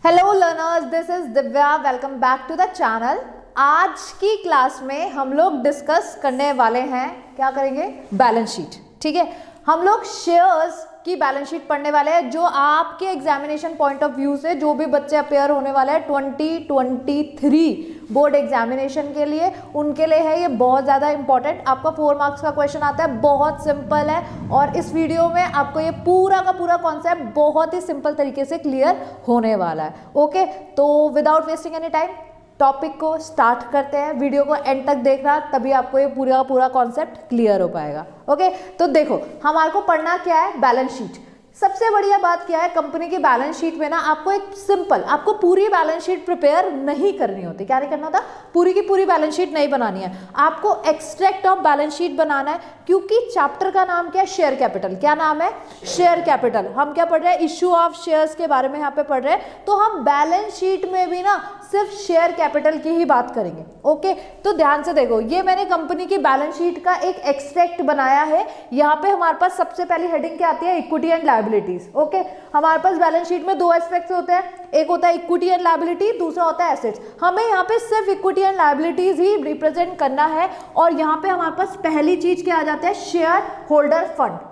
Hello learners, this is Divya. Welcome back to the channel. आज की class में हम लोग डिस्कस करने वाले हैं, क्या करेंगे, बैलेंस शीट। ठीक है, हम लोग शेयर्स की बैलेंस शीट पढ़ने वाले हैं जो आपके एग्जामिनेशन पॉइंट ऑफ व्यू से जो भी बच्चे अपेयर होने वाले हैं 2023 बोर्ड एग्जामिनेशन के लिए, उनके लिए है ये बहुत ज़्यादा इंपॉर्टेंट। आपका 4 मार्क्स का क्वेश्चन आता है, बहुत सिंपल है और इस वीडियो में आपको ये पूरा का पूरा कॉन्सेप्ट बहुत ही सिंपल तरीके से क्लियर होने वाला है। ओके, तो without wasting any time topic को स्टार्ट करते हैं। वीडियो को एंड तक देखना, तभी आपको ये पूरा पूरा कॉन्सेप्ट क्लियर हो पाएगा। ओके, तो देखो हमारे को पढ़ना क्या है, बैलेंस शीट। सबसे बढ़िया बात क्या है, कंपनी की बैलेंस शीट में ना आपको एक सिंपल, आपको पूरी बैलेंस शीट प्रिपेयर नहीं करनी होती। क्या नहीं करना होता, पूरी की पूरी बैलेंस शीट नहीं बनानी है, आपको एक्सट्रैक्ट ऑफ बैलेंस शीट बनाना है। क्योंकि चैप्टर का नाम क्या है, शेयर कैपिटल। क्या नाम है, शेयर कैपिटल। हम क्या पढ़ रहे हैं, इश्यू ऑफ शेयर्स के बारे में यहाँ पे पढ़ रहे हैं। तो हम बैलेंस शीट में भी ना सिर्फ शेयर कैपिटल की ही बात करेंगे। ओके, तो ध्यान से देखो, ये मैंने कंपनी की बैलेंस शीट का एक एक्सट्रैक्ट बनाया है। यहाँ पे हमारे पास सबसे पहली हेडिंग क्या आती है, इक्विटी एंड लायबिलिटीज। ओके, हमारे पास बैलेंस शीट में दो एस्पेक्ट्स होते हैं, एक होता है इक्विटी एंड लायबिलिटी, दूसरा होता है एसेट्स। हमें यहाँ पे सिर्फ equity and liabilities he represent करना है। और यहाँ पे हमारे पास पहली चीज क्या आ जाता है, शेयर होल्डर फंड।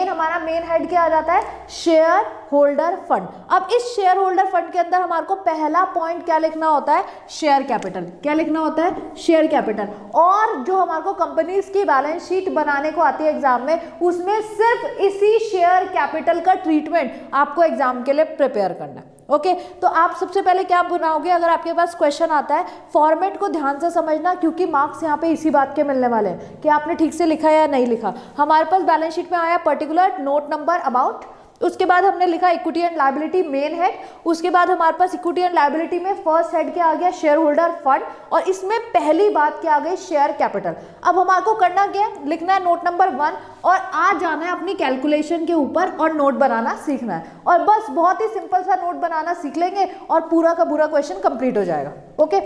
हमारा मेन हेड क्या आ जाता है, शेयर होल्डर फंड। अब इस शेयर होल्डर फंड के अंदर हमारे को पहला पॉइंट क्या लिखना होता है, शेयर कैपिटल। क्या लिखना होता है, शेयर कैपिटल। और जो हमारे को कंपनीज की बैलेंस शीट बनाने को आती है एग्जाम में, उसमें सिर्फ इसी शेयर कैपिटल का ट्रीटमेंट आपको एग्जाम के लिए प्रिपेयर करना है। ओके, तो आप सबसे पहले क्या बनाओगे, अगर आपके पास क्वेश्चन आता है, फॉर्मेट को ध्यान से समझना, क्योंकि मार्क्स यहाँ पे इसी बात के मिलने वाले हैं कि आपने ठीक से लिखा या नहीं लिखा। हमारे पास बैलेंस शीट में आया पर्टिकुलर, नोट नंबर, अमाउंट, उसके बाद हमने लिखा equity and liability main head, उसके बाद हमारे पास इक्विटी एंड लायबिलिटी में फर्स्ट हेड क्या आ गया, शेयर होल्डर फंड, और इसमें पहली बात क्या आ गई, शेयर कैपिटल। अब हमारे को करना क्या है, लिखना है नोट नंबर 1 और आ जाना है अपनी कैलकुलेशन के ऊपर और नोट बनाना सीखना है। और बस बहुत ही सिंपल सा नोट बनाना सीख लेंगे और पूरा का पूरा क्वेश्चन कंप्लीट हो जाएगा। ओके,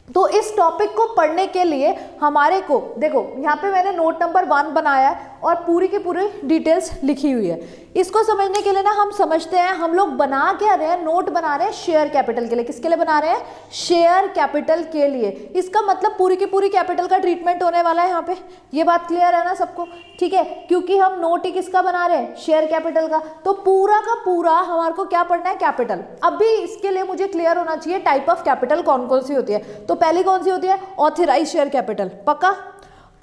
तो इस टॉपिक को पढ़ने के लिए हमारे को देखो, यहाँ पे मैंने नोट नंबर 1 बनाया है और पूरी की पूरी डिटेल्स लिखी हुई है। इसको समझने के लिए ना हम समझते हैं, हम लोग बना क्या रहे हैं, नोट बना रहे हैं शेयर कैपिटल के लिए। किसके लिए बना रहे हैं, शेयर कैपिटल के लिए। इसका मतलब पूरी की पूरी कैपिटल का ट्रीटमेंट होने वाला है यहाँ पे। ये बात क्लियर है ना सबको, ठीक है, क्योंकि हम नोट ही किसका बना रहे हैं, शेयर कैपिटल का। तो पूरा का पूरा हमारे को क्या पढ़ना है, कैपिटल। अभी इसके लिए मुझे क्लियर होना चाहिए टाइप ऑफ कैपिटल कौन कौन सी होती है। तो पहली कौन सी होती है, ऑथराइज शेयर कैपिटल, पक्का।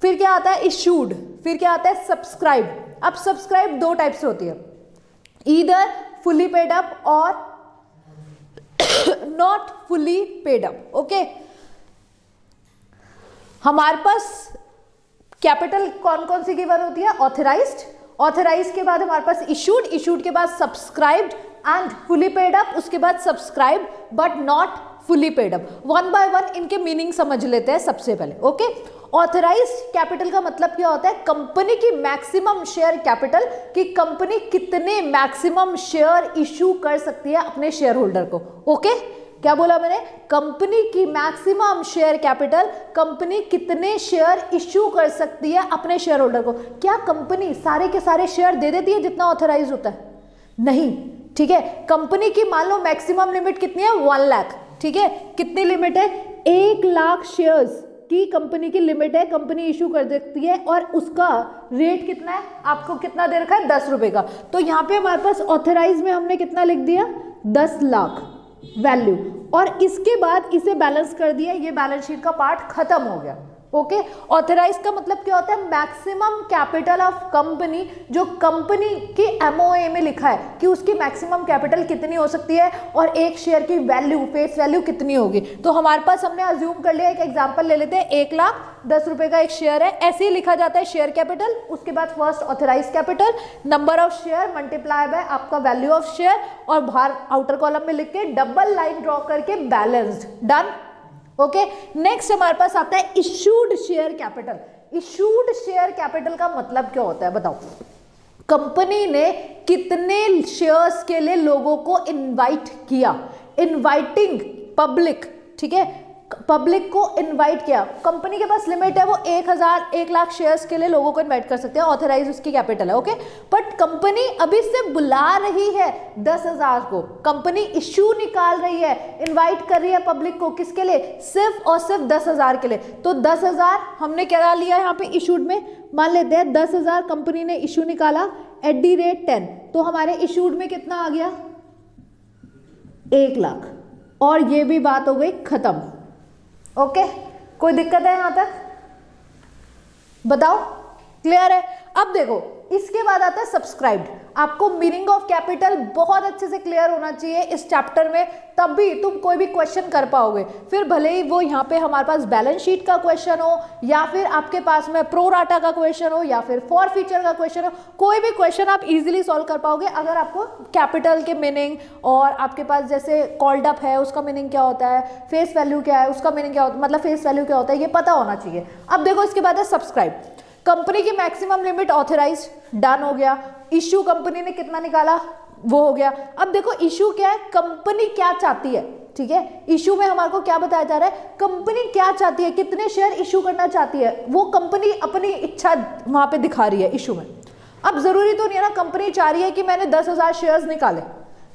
फिर क्या आता है, इशूड। फिर क्या आता है, सब्सक्राइब। अब सब्सक्राइब दो टाइप से होती है, ईदर फुली पेड अप और not fully paid up. Okay, हमारे पास कैपिटल कौन कौन सी गिवन होती है, ऑथराइज्ड। ऑथराइज के बाद हमारे पास इशूड, इशूड के बाद subscribed and fully paid up, उसके बाद subscribed but not fully paid up. One by one इनके मीनिंग समझ लेते हैं सबसे पहले। ओके, ऑथराइज्ड कैपिटल का मतलब क्या होता है, कंपनी की मैक्सिमम शेयर कैपिटल, कि कंपनी कितने मैक्सिमम शेयर इशू कर सकती है अपने शेयर होल्डर को। ओके, क्या बोला मैंने, कंपनी की मैक्सिमम शेयर कैपिटल, कंपनी कितने शेयर इशू कर सकती है अपने शेयर होल्डर को। क्या कंपनी सारे के सारे शेयर दे देती है जितना ऑथराइज होता है, नहीं, ठीक है। कंपनी की मान लो मैक्सिमम लिमिट कितनी है, 1 लाख, ठीक है। कितनी लिमिट है, 1 लाख शेयर्स की कंपनी की लिमिट है, कंपनी इशू कर देती है। और उसका रेट कितना है, आपको कितना दे रखा है, 10 रुपए का। तो यहाँ पे हमारे पास ऑथराइज में हमने कितना लिख दिया, 10 लाख वैल्यू, और इसके बाद इसे बैलेंस कर दिया, ये बैलेंस शीट का पार्ट खत्म हो गया। ओके, ऑथराइज का मतलब क्या होता है, मैक्सिमम कैपिटल ऑफ कंपनी, जो कंपनी के एमओए में लिखा है कि उसकी मैक्सिमम कैपिटल कितनी हो सकती है और एक शेयर की वैल्यू, फेस वैल्यू कितनी होगी। तो हमारे पास हमने अज्यूम कर लिया, एक एग्जांपल ले लेते हैं, 1 लाख 10 रुपए का एक शेयर है, ऐसे ही लिखा जाता है शेयर कैपिटल। उसके बाद first authorise capital, number of share multiply by आपका वैल्यू ऑफ शेयर, और बाहर आउटर कॉलम में लिख के डबल लाइन ड्रॉ करके बैलेंस्ड, डन। ओके, नेक्स्ट हमारे पास आता है issued share capital. Issued share capital का मतलब क्या होता है, बताओ। कंपनी ने कितने शेयर्स के लिए लोगों को इनवाइट किया, इनवाइटिंग पब्लिक, ठीक है, पब्लिक को इनवाइट किया, कंपनी के पास लिमिट है, वो 1 लाख शेयर्स के लिए लोगों को इनवाइट कर सकते हैं, ऑथराइज उसकी कैपिटल है, ओके। बट कंपनी अभी से बुला रही है 10,000 को, कंपनी इश्यू निकाल रही है, इनवाइट कर रही है पब्लिक को, किसके लिए? सिर्फ और सिर्फ 10,000 के लिए। तो 10,000 हमने क्या लिया यहाँ पे इशूड में, मान लेते हैं 10,000 कंपनी ने इशू निकाला @10, तो हमारे इशूड में कितना आ गया? 1 लाख। और ये भी बात हो गई खत्म, ओके। कोई दिक्कत है यहां तक? बताओ, क्लियर है? अब देखो इसके बाद आता है सब्सक्राइब्ड। आपको मीनिंग ऑफ कैपिटल बहुत अच्छे से क्लियर होना चाहिए इस चैप्टर में, तब भी तुम कोई भी क्वेश्चन कर पाओगे। फिर भले ही वो यहाँ पे हमारे पास बैलेंस शीट का क्वेश्चन हो, या फिर आपके पास में प्रो राटा का क्वेश्चन हो, या फिर फॉर फीचर का क्वेश्चन हो, कोई भी क्वेश्चन आप इजीली सॉल्व कर पाओगे अगर आपको कैपिटल के मीनिंग, और आपके पास जैसे कॉल्ड अप है उसका मीनिंग क्या होता है, फेस वैल्यू क्या है उसका मीनिंग क्या होता है, मतलब फेस वैल्यू क्या होता है, ये पता होना चाहिए। अब देखो इसके बाद है सब्सक्राइब। कंपनी की मैक्सिमम लिमिट ऑथराइज, डन हो गया। इश्यू कंपनी ने कितना निकाला, वो हो गया। अब देखो इश्यू क्या है, कंपनी क्या चाहती है, ठीक है। इश्यू में हमारे को क्या बताया जा रहा है, कंपनी क्या चाहती है, कितने शेयर इश्यू करना चाहती है, वो कंपनी अपनी इच्छा वहां पे दिखा रही है इश्यू में। अब जरूरी तो नहीं है ना, कंपनी चाह रही है कि मैंने 10,000 शेयर्स निकाले,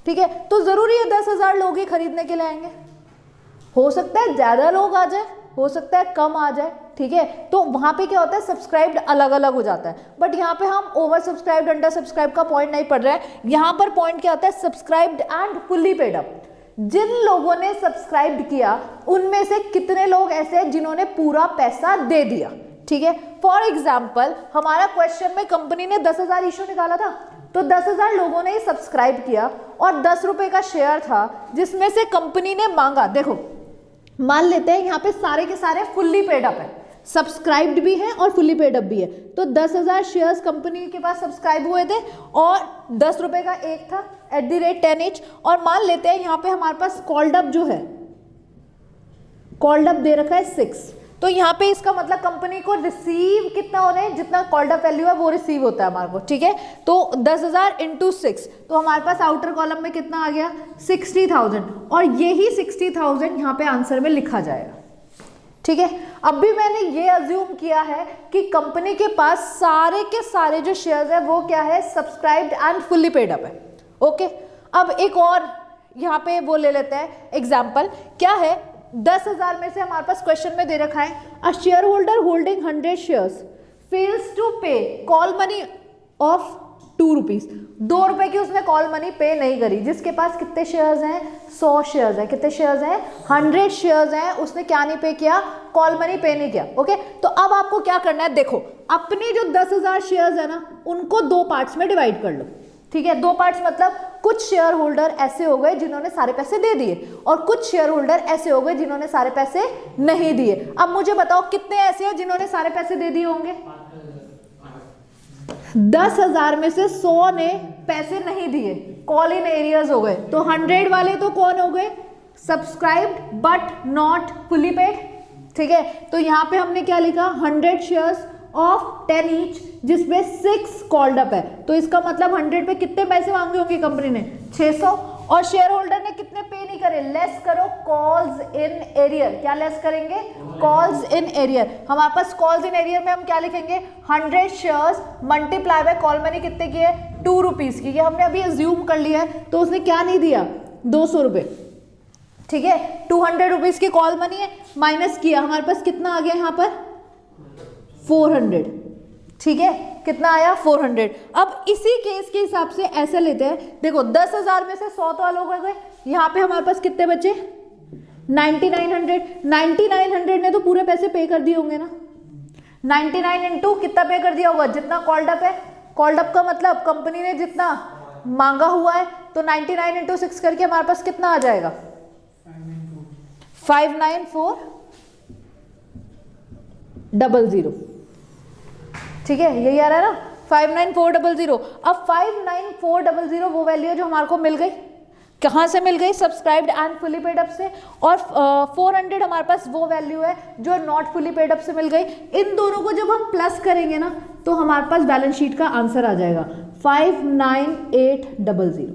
ठीक है, तो जरूरी है 10,000 लोग ही खरीदने के लिए आएंगे? हो सकता है ज्यादा लोग आ जाए, हो सकता है कम आ जाए, ठीक है। तो वहां पे क्या होता है, सब्सक्राइब्ड अलग अलग हो जाता है। बट यहाँ पे हम ओवर सब्सक्राइब्ड अंडर सब्सक्राइब का पॉइंट नहीं पढ़ रहे हैं, यहाँ पर पॉइंट क्या होता है, subscribed and fully paid up. जिन लोगों ने सब्सक्राइब किया उनमें से कितने लोग ऐसे हैं जिन्होंने पूरा पैसा दे दिया, ठीक है। फॉर एग्जाम्पल हमारा क्वेश्चन में कंपनी ने 10,000 इश्यू निकाला था, तो 10,000 लोगों ने सब्सक्राइब किया और 10 रुपए का शेयर था जिसमें से कंपनी ने मांगा, देखो मान लेते हैं यहाँ पे सारे के सारे फुल्ली पेड अप है, सब्सक्राइब्ड भी है और फुल्ली पेड अप भी है। तो 10,000 शेयर्स कंपनी के पास सब्सक्राइब हुए थे और 10 रुपए का एक था @10 each। और मान लेते हैं यहाँ पे हमारे पास कॉल्ड अप जो है, कॉल्ड अप दे रखा है 6, तो यहाँ पे इसका मतलब कंपनी को रिसीव कितना होना है, जितना कॉल्ड अप वैल्यू है वो रिसीव होता है हमारे को, ठीक है। तो 10,000 × 6, तो हमारे पास आउटर कॉलम में कितना आ गया, 60,000, और यही 60,000 यहाँ पे आंसर में लिखा जाएगा, ठीक है। अब भी मैंने ये अज्यूम किया है कि कंपनी के पास सारे के सारे जो शेयर्स है वो क्या है, subscribed and fully paid up है, ओके। अब एक और यहाँ पे वो ले लेते हैं एग्जाम्पल, क्या है, 10,000 में से हमारे पास क्वेश्चन में दे रखा है, a share holder holding 100 shares fails to pay call money of 2 rupees. 2 रुपए की उसने कॉल मनी पे नहीं करी, जिसके पास कितने शेयर्स हैं, 100 शेयर्स हैं, कितने शेयर्स हैं, 100 शेयर्स हैं, उसने क्या नहीं पे किया, कॉल मनी पे नहीं किया, ओके। तो अब आपको क्या करना है, देखो अपनी जो 10,000 शेयर्स है ना उनको 2 पार्ट्स में डिवाइड कर लो, ठीक है। 2 पार्ट्स मतलब कुछ शेयर होल्डर ऐसे हो गए जिन्होंने सारे पैसे दे दिए और कुछ शेयर होल्डर ऐसे हो गए जिन्होंने सारे पैसे नहीं दिए। अब मुझे बताओ कितने ऐसे हैं जिन्होंने सारे पैसे दे दिए होंगे? 10,000 में से 100 ने पैसे नहीं दिए, कॉल इन एरियर्स हो गए, तो 100 वाले तो कौन हो गए, subscribed but not fully paid, ठीक है। तो यहाँ पे हमने क्या लिखा, 100 शेयर्स ऑफ 10 ईच, जिसमें 6 कॉल्ड अप है, तो इसका मतलब 100 पे कितने पैसे मांगे होंगे कंपनी ने, 600, और शेयर होल्डर ने कितने पे नहीं करे, लेस करो कॉल्स इन एरियर, क्या लेस करेंगे, कॉल्स इन एरियर। हमारे पास कॉल्स इन एरियर में हम क्या लिखेंगे, 100 shares multiply by call money कितने की है, 2 रुपीज की, ये हमने अभी अज्यूम कर लिया है, तो उसने क्या नहीं दिया, 200 रुपए, ठीक है। 200 रुपीज की कॉल मनी है, माइनस किया, हमारे पास कितना आ गया यहाँ पर, 400, ठीक है, कितना आया, 400। अब इसी केस के हिसाब से ऐसे लेते हैं, देखो 10,000 में से 100 तो अलग हो गए, यहाँ पे हमारे पास कितने बचे, 9900 ने तो पूरे पैसे पे कर दिए होंगे ना, 99 इंटू कितना पे कर दिया होगा, जितना कॉल्ड अप है, कॉल्ड अप का मतलब कंपनी ने जितना मांगा हुआ है, तो 99 इंटू 6 करके हमारे पास कितना आ जाएगा, 59400, ठीक है, यही आ रहा है ना, 59400। अब 59400 वो वैल्यू है जो हमारे को मिल गई, कहाँ से मिल गई, subscribed and fully paid up से, और 400 हमारे पास वो वैल्यू है जो नॉट फुली पेड अप से मिल गई। इन दोनों को जब हम प्लस करेंगे ना तो हमारे पास बैलेंस शीट का आंसर आ जाएगा 59800,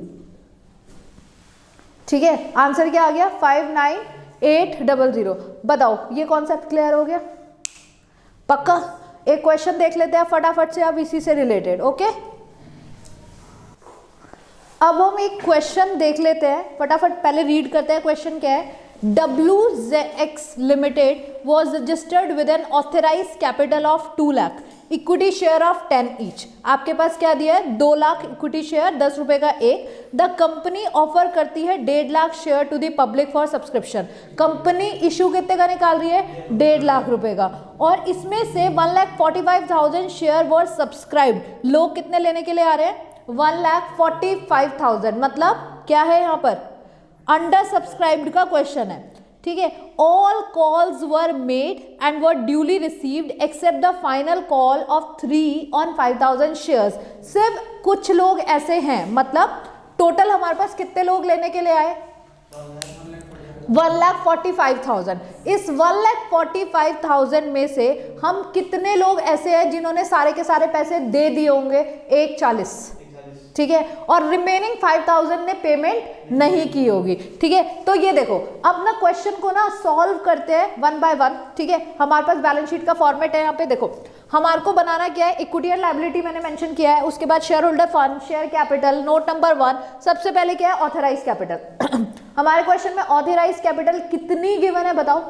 ठीक है। आंसर क्या आ गया, 59800। 800। बताओ ये कॉन्सेप्ट क्लियर हो गया? पक्का? एक क्वेश्चन देख लेते हैं फटाफट से अब इसी से रिलेटेड। ओके, अब हम एक क्वेश्चन देख लेते हैं फटाफट, पहले रीड करते हैं क्वेश्चन क्या है। WZX Limited was registered with an authorized capital of 2 lakh, equity share of 10 each. आपके पास क्या दिया है? 2 लाख इक्विटी शेयर, 10 रुपए का एक। द कंपनी ऑफर करती है 1.5 lakh share to the public for subscription. Company issue कितने का निकाल रही है? 1.5 लाख रुपए का, और इसमें से 1,45,000 शेयर वर सब्सक्राइब्ड। लोग कितने लेने के लिए आ रहे हैं? 1,45,000। मतलब क्या है यहाँ पर? अंडर सब्सक्राइब्ड का क्वेश्चन है, ठीक है। All calls were made and were duly received accept the final call of 3 on 5,000 shares. सिर्फ कुछ लोग ऐसे हैं, मतलब टोटल हमारे पास कितने लोग लेने के लिए आए? 1,45,000। इस 1,45,000 में से हम कितने लोग ऐसे हैं जिन्होंने सारे के सारे पैसे दे दिए होंगे? 1,40, ठीक है, और रिमेनिंग 5,000 ने पेमेंट नहीं की होगी, ठीक है। तो ये देखो, अब ना क्वेश्चन को ना सॉल्व करते हैं वन बाय वन, ठीक है। हमारे पास बैलेंस शीट का फॉर्मेट है। यहाँ पे देखो, हमारे को बनाना क्या है? इक्विटी एंड लायबिलिटी मैंने मेंशन किया है, उसके बाद share holder fund, share capital, note number 1। सबसे पहले क्या है? Authorise capital. हमारे क्वेश्चन में ऑथराइज कैपिटल कितनी गिवन है बताओ?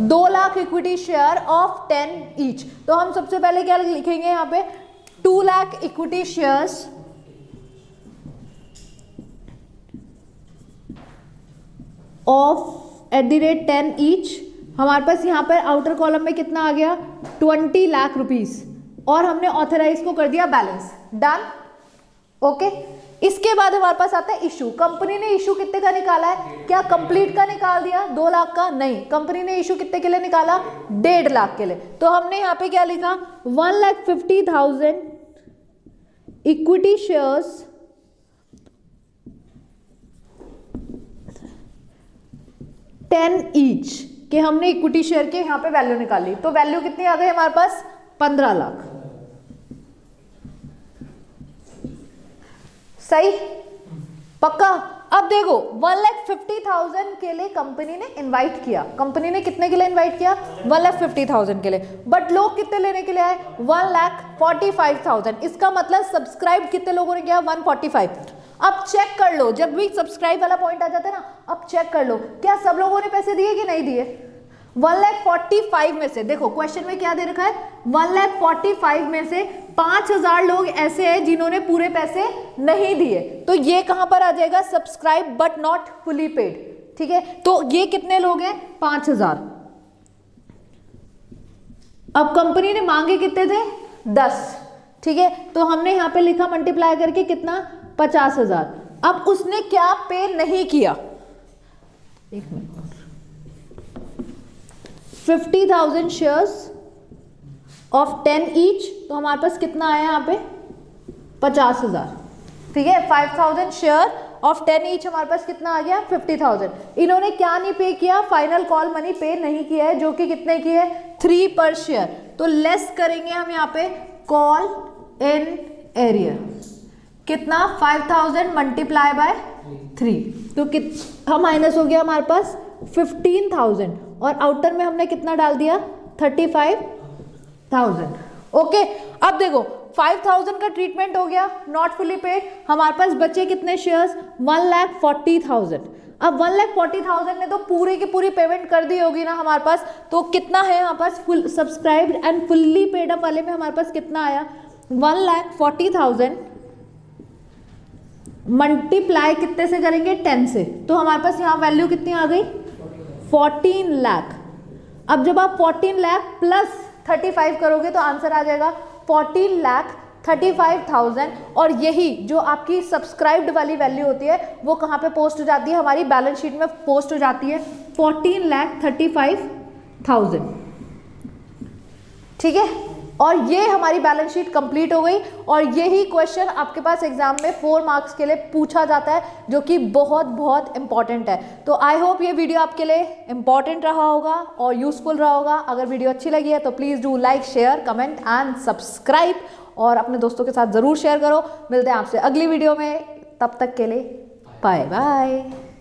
2 lakh equity share of 10 each. तो हम सबसे पहले क्या लिखेंगे यहाँ पे? 2 lakh equity shares of @10 each. हमारे पास यहाँ पर आउटर कॉलम में कितना आ गया? 20 लाख रुपीस, और हमने ऑथराइज को कर दिया बैलेंस। Done, okay. इसके बाद हमारे पास आता है इशू। कंपनी ने इशू कितने का निकाला है? क्या कंप्लीट का निकाल दिया 2 लाख का? नहीं, कंपनी ने इशू कितने के लिए निकाला? 1.5 लाख के लिए। तो हमने यहाँ पे क्या लिखा? 1,50,000 इक्विटी शेयर्स ईच के हमने इक्विटी शेयर के यहाँ पे वैल्यू निकाली। तो वैल्यू कितनी आ गई हमारे पास? 15 लाख। सही? पक्का? अब देखो, 1,50,000 के लिए कंपनी ने इनवाइट किया। कंपनी ने कितने के लिए इनवाइट किया? 1,50,000 के लिए। बट लोग कितने लेने के लिए आए? 1,45,000। इसका मतलब सब्सक्राइब कितने लोगों ने किया? 145। अब चेक कर लो, जब भी सब्सक्राइब वाला पॉइंट आ जाता है ना, अब चेक कर लो क्या सब लोगों ने पैसे दिए कि नहीं दिए? 1,45,000 में से देखो क्वेश्चन में क्या दे रखा है? 1,45,000 में से 5,000 लोग ऐसे हैं जिन्होंने पूरे पैसे नहीं दिए। तो ये कहां पर आ जाएगा? Subscribe but not fully paid, ठीक है। तो ये कितने लोग हैं? 5,000। अब कंपनी ने मांगे कितने थे? 10, ठीक है। तो हमने यहां पे लिखा मल्टीप्लाई करके कितना? 50,000। अब उसने क्या पे नहीं किया? एक मिनट, 50,000 शेयर्स ऑफ 10 ईच। तो हमारे पास कितना आया यहाँ पे? 50,000, ठीक है। 5,000 शेयर ऑफ 10 ईच, हमारे पास कितना आ गया? 50,000। इन्होंने क्या नहीं पे किया? फाइनल कॉल मनी पे नहीं किया है, जो कि कितने की है? 3 पर शेयर। तो लेस करेंगे हम यहाँ पे कॉल इन एरियर, कितना? 5,000 मल्टीप्लाई बाय 3, तो कितना माइनस हो गया हमारे पास? 15,000। और आउटर में हमने कितना डाल दिया? 35,000। ओके, अब देखो 5,000 का ट्रीटमेंट हो गया, नॉट फुली पेड। हमारे पास बचे कितने शेयर्स? 1,40,000। अब 1,40,000 ने तो पूरी की पूरी पेमेंट कर दी होगी ना हमारे पास। तो कितना है यहाँ पास? Full subscribed and fully paid up वाले में हमारे पास कितना आया? 1,40,000 मल्टीप्लाई कितने से करेंगे? 10 से। तो हमारे पास यहाँ वैल्यू कितनी आ गई? 14 लाख। अब जब आप 14 लाख प्लस 35 करोगे तो आंसर आ जाएगा 14,35,000। और यही जो आपकी सब्सक्राइब्ड वाली वैल्यू होती है वो कहाँ पे पोस्ट हो जाती है? हमारी बैलेंस शीट में पोस्ट हो जाती है 14,35,000, ठीक है। और ये हमारी बैलेंस शीट कंप्लीट हो गई। और यही क्वेश्चन आपके पास एग्जाम में 4 मार्क्स के लिए पूछा जाता है, जो कि बहुत बहुत इंपॉर्टेंट है। तो आई होप ये वीडियो आपके लिए इंपॉर्टेंट रहा होगा और यूजफुल रहा होगा। अगर वीडियो अच्छी लगी है तो please do like, share, comment and subscribe, और अपने दोस्तों के साथ ज़रूर शेयर करो। मिलते हैं आपसे अगली वीडियो में, तब तक के लिए बाय बाय।